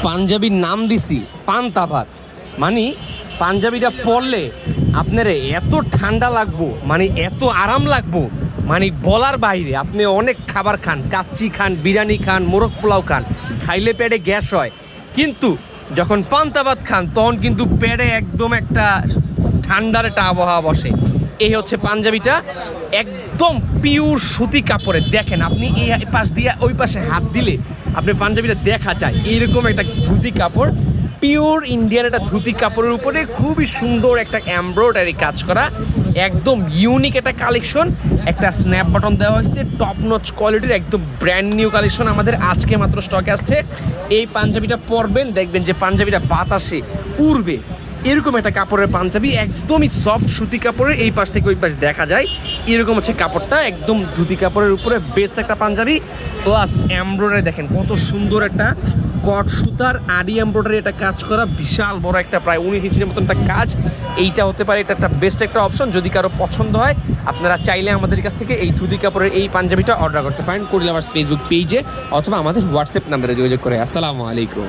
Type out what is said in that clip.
পাঞ্জাবির নাম দিছি পান্তা ভাত। মানে পাঞ্জাবিটা পরলে আপনার এত ঠান্ডা লাগবো, মানে এত আরাম লাগবো, মানে বলার বাইরে। আপনি অনেক খাবার খান, কাচ্চি খান, বিরিয়ানি খান, মোরগ পোলাও খান, খাইলে পেটে গ্যাস হয়, কিন্তু যখন পান্তা ভাত খান তখন কিন্তু পেটে একদম একটা ঠান্ডার একটা আবহাওয়া বসে। এই হচ্ছে পাঞ্জাবিটা, একদম পিওর সুতি কাপড়ের। দেখেন আপনি এই পাশ দিয়ে ওই পাশে হাত দিলে আপনি পাঞ্জাবিটা দেখা যায় এইরকম একটা ধুতি কাপড়, পিওর ইন্ডিয়ান একটা ধুতি কাপড়ের উপরে খুবই সুন্দর একটা এমব্রয়ডারি কাজ করা, একদম ইউনিক একটা কালেকশন। একটা স্ন্যাপ বাটন দেওয়া হয়েছে, টপ নচ কোয়ালিটির, একদম ব্র্যান্ড নিউ কালেকশন আমাদের আজকে মাত্র স্টকে আসছে। এই পাঞ্জাবিটা পরবেন, দেখবেন যে পাঞ্জাবিটা বাতাসে উড়বে, এরকম একটা কাপড়ের পাঞ্জাবি, একদমই সফট সুতি কাপড়ের। এই পাশ থেকে ওই পাশ দেখা যায় এরকম হচ্ছে কাপড়টা, একদম ধুতি কাপড়ের উপরে বেস্ট একটা পাঞ্জাবি। প্লাস এমব্রয়ডারি দেখেন কত সুন্দর একটা কট সুতার আড়ি এমব্রয়ডারি একটা কাজ করা, বিশাল বড় একটা প্রায় 19 ইঞ্চির মতন একটা কাজ। এইটা হতে পারে এটা একটা বেস্ট একটা অপশন। যদি কারো পছন্দ হয় আপনারা চাইলে আমাদের কাছ থেকে এই ধুতি কাপড়ের এই পাঞ্জাবিটা অর্ডার করতে পারেন কুড়ি লাভার্স ফেসবুক পেজে, অথবা আমাদের হোয়াটসঅ্যাপ নাম্বারে যোগাযোগ করে। আসসালামু আলাইকুম।